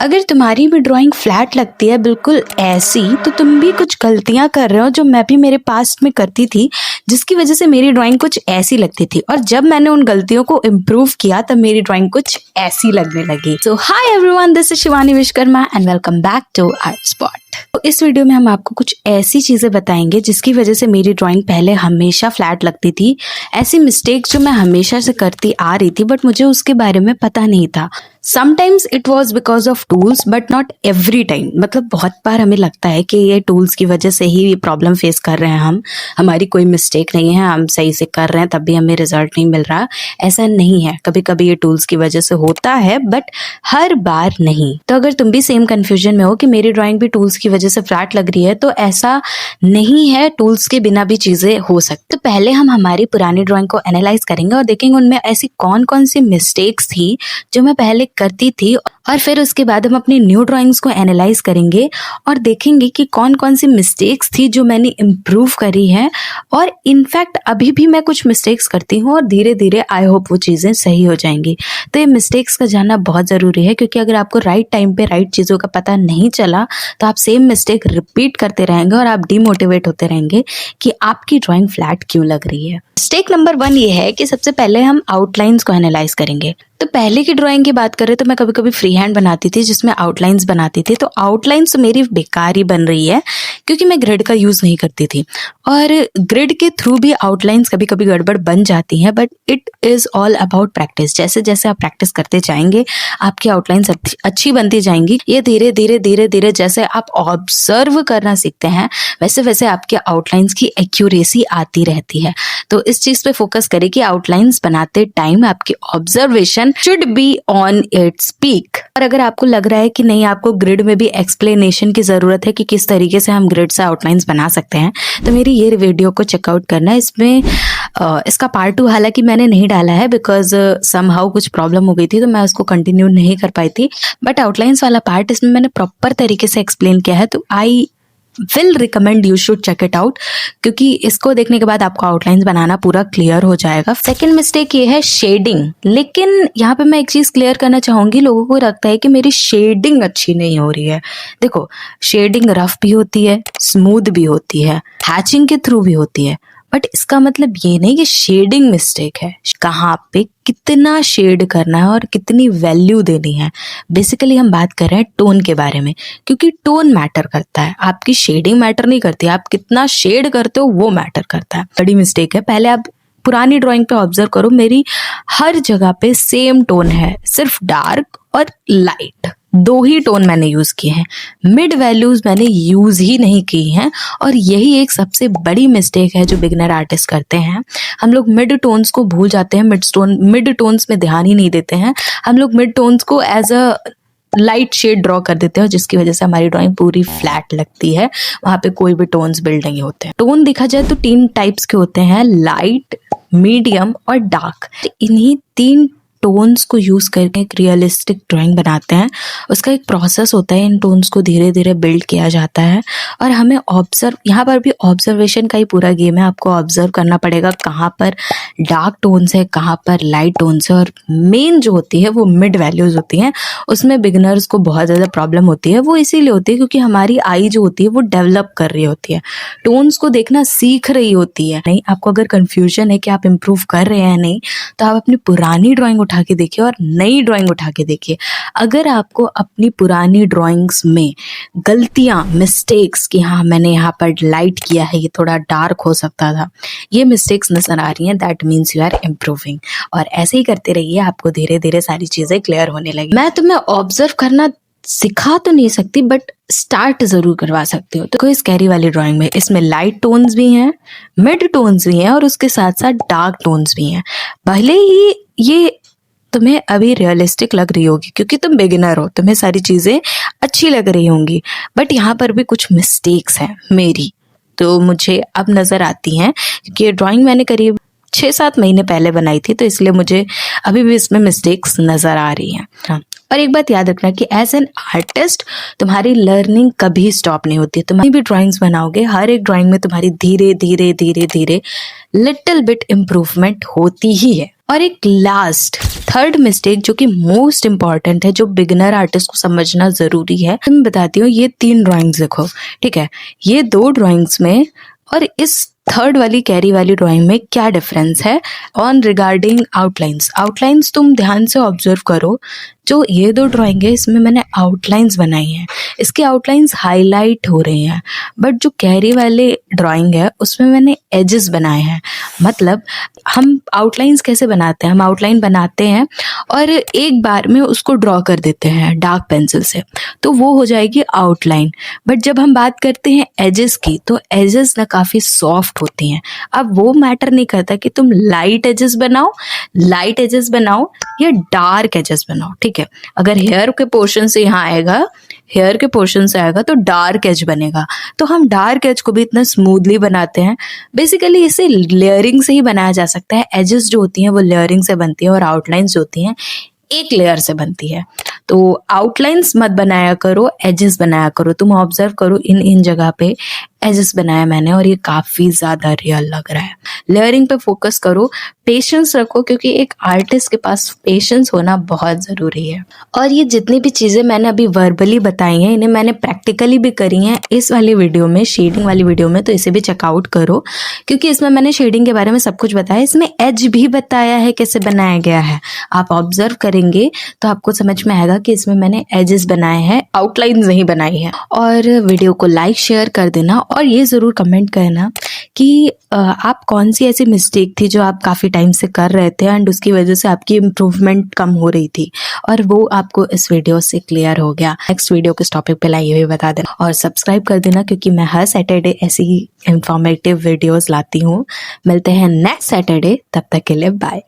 अगर तुम्हारी भी ड्राइंग फ्लैट लगती है बिल्कुल ऐसी, तो तुम भी कुछ गलतियां कर रहे हो जो मैं भी मेरे पास्ट में करती थी, जिसकी वजह से मेरी ड्राइंग कुछ ऐसी लगती थी। और जब मैंने उन गलतियों को इम्प्रूव किया तब मेरी ड्राइंग कुछ ऐसी लगने लगी। So hi everyone, this is Shivani Vishwakarma and welcome back to art spot. तो इस वीडियो में हम आपको कुछ ऐसी चीजें बताएंगे जिसकी वजह से मेरी ड्राइंग पहले हमेशा फ्लैट लगती थी। ऐसी मिस्टेक्स जो मैं हमेशा से करती आ रही थी बट मुझे उसके बारे में पता नहीं था। Sometimes it was because of tools but not every time. मतलब बहुत बार हमें लगता है कि ये टूल्स की वजह से ही ये प्रॉब्लम फेस कर रहे हैं हम, हमारी कोई मिस्टेक नहीं है, हम सही से कर रहे हैं तब भी हमें रिजल्ट नहीं मिल रहा। ऐसा नहीं है, कभी कभी ये टूल्स की वजह से होता है बट हर बार नहीं। तो अगर तुम भी सेम कंफ्यूजन में हो कि मेरी ड्राइंग भी टूल्स की वजह से फ्लैट लग रही है, तो ऐसा नहीं है, टूल्स के बिना भी चीजें हो सकती। तो पहले हम हमारी पुरानी ड्राइंग को एनालाइज करेंगे और देखेंगे उनमें ऐसी कौन कौन सी मिस्टेक्स थी जो मैं पहले करती थी, और फिर उसके बाद हम अपनी न्यू ड्राइंग्स को एनालाइज करेंगे और देखेंगे कि कौन कौन सी मिस्टेक्स थी जो मैंने इम्प्रूव करी है। और इनफैक्ट अभी भी मैं कुछ मिस्टेक्स करती हूँ और धीरे धीरे आई होप वो चीज़ें सही हो जाएंगी। तो ये मिस्टेक्स का जानना बहुत ज़रूरी है, क्योंकि अगर आपको राइट टाइम पे राइट चीज़ों का पता नहीं चला तो आप सेम मिस्टेक रिपीट करते रहेंगे और आप डीमोटिवेट होते रहेंगे कि आपकी ड्राइंग फ्लैट क्यों लग रही है। मिस्टेक नंबर 1 ये है कि सबसे पहले हम आउटलाइंस को एनालाइज करेंगे। तो पहले की ड्राइंग की बात करें तो मैं कभी कभी फ्री हैंड बनाती थी जिसमें आउटलाइंस बनाती थी। तो आउटलाइंस मेरी बेकार ही बन रही है क्योंकि मैं ग्रिड का यूज़ नहीं करती थी, और ग्रिड के थ्रू भी आउटलाइंस कभी कभी गड़बड़ बन जाती हैं। But it is all about practice. जैसे जैसे आप प्रैक्टिस करते जाएंगे आपकी आउटलाइंस अच्छी बनती जाएंगी। ये धीरे धीरे धीरे धीरे जैसे आप ऑब्जर्व करना सीखते हैं वैसे वैसे आपके आउटलाइंस की एक्यूरेसी आती रहती है। तो इस चीज़ पे फोकस करें कि आउटलाइंस बनाते टाइम आपकी observation should be on its peak। और अगर आपको लग रहा है कि नहीं, आपको ग्रिड में भी एक्सप्लेनेशन की जरूरत है कि किस तरीके से हम ग्रिड से आउटलाइंस बना सकते हैं, तो मेरी ये वीडियो को चेकआउट करना। इसमें इसका पार्ट 2 हालांकि मैंने नहीं डाला है बिकॉज समहाउ कुछ प्रॉब्लम हो गई थी तो मैं उसको कंटिन्यू नहीं कर पाई थी। बट आउटलाइंस वाला पार्ट इसमें मैंने प्रॉपर तरीके से एक्सप्लेन किया है, तो I will recommend you should check it out, क्योंकि इसको देखने के बाद आपको आउटलाइंस बनाना पूरा क्लियर हो जाएगा। सेकंड मिस्टेक ये है शेडिंग। लेकिन यहाँ पे मैं एक चीज क्लियर करना चाहूंगी, लोगों को लगता है कि मेरी शेडिंग अच्छी नहीं हो रही है। देखो, शेडिंग रफ भी होती है, स्मूथ भी होती है, हैचिंग के थ्रू भी होती है, बट इसका मतलब ये नहीं कि शेडिंग मिस्टेक है। कहाँ पे कितना शेड करना है और कितनी वैल्यू देनी है, बेसिकली हम बात कर रहे हैं टोन के बारे में, क्योंकि टोन मैटर करता है, आपकी शेडिंग मैटर नहीं करती। आप कितना शेड करते हो वो मैटर करता है। बड़ी मिस्टेक है। पहले आप पुरानी ड्राइंग पे ऑब्जर्व करो, मेरी हर जगह पे सेम टोन है, सिर्फ डार्क और लाइट 2 ही टोन मैंने यूज किए हैं। मिड वैल्यूज मैंने यूज ही नहीं की हैं, और यही एक सबसे बड़ी मिस्टेक है जो बिगिनर आर्टिस्ट करते हैं। हम लोग मिड टोन्स को भूल जाते हैं, मिड टोन्स में ध्यान ही नहीं देते हैं। हम लोग मिड टोन्स को as a light shade draw कर देते हैं, जिसकी वजह से हमारी ड्राइंग पूरी फ्लैट लगती है। वहां पे कोई भी टोन्स बिल्ड नहीं होते हैं। टोन देखा जाए तो 3 टाइप्स के होते हैं, लाइट, मीडियम और डार्क। इन्हीं 3 टोन्स को यूज करके एक रियलिस्टिक ड्राइंग बनाते हैं। उसका एक प्रोसेस होता है, इन टोन्स को धीरे धीरे बिल्ड किया जाता है, और हमें ऑब्जर्व, यहाँ पर भी ऑब्जर्वेशन का ही पूरा गेम है। आपको ऑब्जर्व करना पड़ेगा कहाँ पर डार्क टोन्स है, कहाँ पर लाइट टोन्स है, और मेन जो होती है वो मिड वैल्यूज होती हैं। उसमें बिगिनर्स को बहुत ज़्यादा प्रॉब्लम होती है। वो इसीलिए होती है क्योंकि हमारी आई जो होती है वो डेवलप कर रही होती है, टोन्स को देखना सीख रही होती है। नहीं, आपको अगर कंफ्यूजन है कि आप इम्प्रूव कर रहे हैं नहीं, तो आप अपनी पुरानी ड्राइंग उठा के देखिए और नई ड्राइंग उठा के देखिए। अगर आपको अपनी पुरानी ड्राइंग्स में गलतियां, मिस्टेक्स कि हाँ मैंने यहाँ पर लाइट किया है, ये थोड़ा डार्क हो सकता था, ये मिस्टेक्स नजर आ रही हैं, that means you are improving. और ऐसे ही करते रहिए, आपको धीरे धीरे सारी चीजें क्लियर होने लगी। मैं तुम्हें ऑब्जर्व करना सिखा तो नहीं सकती बट स्टार्ट जरूर करवा सकती हो। तो कोई स्कैरी वाली ड्राइंग में इसमें लाइट टोन्स भी हैं, मिड टोन्स भी हैं, और उसके साथ साथ डार्क टोन्स भी हैं। भले ही ये तुम्हें अभी रियलिस्टिक लग रही होगी क्योंकि तुम बिगिनर हो, तुम्हें सारी चीजें अच्छी लग रही होंगी, बट यहाँ पर भी कुछ मिस्टेक्स हैं मेरी, तो मुझे अब नजर आती हैं, क्योंकि ये ड्राइंग मैंने करीब 6-7 महीने पहले बनाई थी, तो इसलिए मुझे अभी भी इसमें मिस्टेक्स नजर आ रही हैं। हाँ, और एक बात याद रखना कि एज एन आर्टिस्ट तुम्हारी लर्निंग कभी स्टॉप नहीं होती। तुम भी ड्राइंग्स बनाओगे, हर एक ड्राइंग में तुम्हारी धीरे धीरे धीरे धीरे लिटिल बिट इम्प्रूवमेंट होती ही है। और एक लास्ट थर्ड मिस्टेक जो कि मोस्ट इम्पॉर्टेंट है, जो बिगिनर आर्टिस्ट को समझना ज़रूरी है, मैं बताती हूँ। ये 3 ड्राइंग्स देखो, ठीक है, ये 2 ड्राइंग्स में और इस थर्ड वाली कैरी वाली ड्राइंग में क्या डिफरेंस है ऑन रिगार्डिंग आउटलाइंस। आउटलाइंस तुम ध्यान से ऑब्जर्व करो। जो ये 2 ड्राइंग है इसमें मैंने आउटलाइंस बनाई हैं, इसके आउटलाइंस हाईलाइट हो रहे हैं, बट जो कैरी वाले ड्राइंग है उसमें मैंने एजेस बनाए हैं। मतलब हम आउटलाइंस कैसे बनाते हैं, हम आउटलाइन बनाते हैं और एक बार में उसको ड्रॉ कर देते हैं डार्क पेंसिल से, तो वो हो जाएगी आउटलाइन। बट जब हम बात करते हैं एजेस की, तो एजेस ना काफ़ी सॉफ्ट होती हैं। अब वो मैटर नहीं करता कि तुम लाइट एजेस बनाओ या डार्क एजेस बनाओ, ठीक है। अगर हेयर के पोर्शन से यहाँ आएगा, हेयर के पोर्शन से आएगा तो डार्क एज बनेगा, तो हम डार्क एज को भी इतना स्मूथली बनाते हैं। बेसिकली इसे लेयरिंग से ही बनाया जा सकता है। एजेस जो होती हैं वो लेयरिंग से बनती है और आउटलाइंस जो होती हैं एक लेयर से बनती है। तो आउटलाइंस मत बनाया करो, एजेस बनाया करो। तुम ऑब्जर्व करो इन जगह पे एजेस बनाया मैंने और ये काफ़ी ज़्यादा रियल लग रहा है। लेयरिंग पे फोकस करो, पेशेंस रखो, क्योंकि एक आर्टिस्ट के पास पेशेंस होना बहुत ज़रूरी है। और ये जितनी भी चीज़ें मैंने अभी वर्बली बताई हैं, इन्हें मैंने प्रैक्टिकली भी करी हैं इस वाली वीडियो में, शेडिंग वाली वीडियो में, तो इसे भी चेकआउट करो, क्योंकि इसमें मैंने शेडिंग के बारे में सब कुछ बताया। इसमें एज भी बताया है कैसे बनाया गया है। आप ऑब्जर्व करेंगे तो आपको समझ में आएगा कि इसमें मैंने एजेस बनाए हैं, आउटलाइंस नहीं बनाई है। और वीडियो को लाइक शेयर कर देना और ये ज़रूर कमेंट करना कि आप कौन सी ऐसी मिस्टेक थी जो आप काफ़ी टाइम से कर रहे थे एंड उसकी वजह से आपकी इम्प्रूवमेंट कम हो रही थी और वो आपको इस वीडियो से क्लियर हो गया। नेक्स्ट वीडियो किस टॉपिक पे लाई हुई बता देना और सब्सक्राइब कर देना, क्योंकि मैं हर सैटरडे ऐसी इंफॉर्मेटिव वीडियोस लाती हूँ। मिलते हैं नेक्स्ट सैटरडे, तब तक के लिए बाय।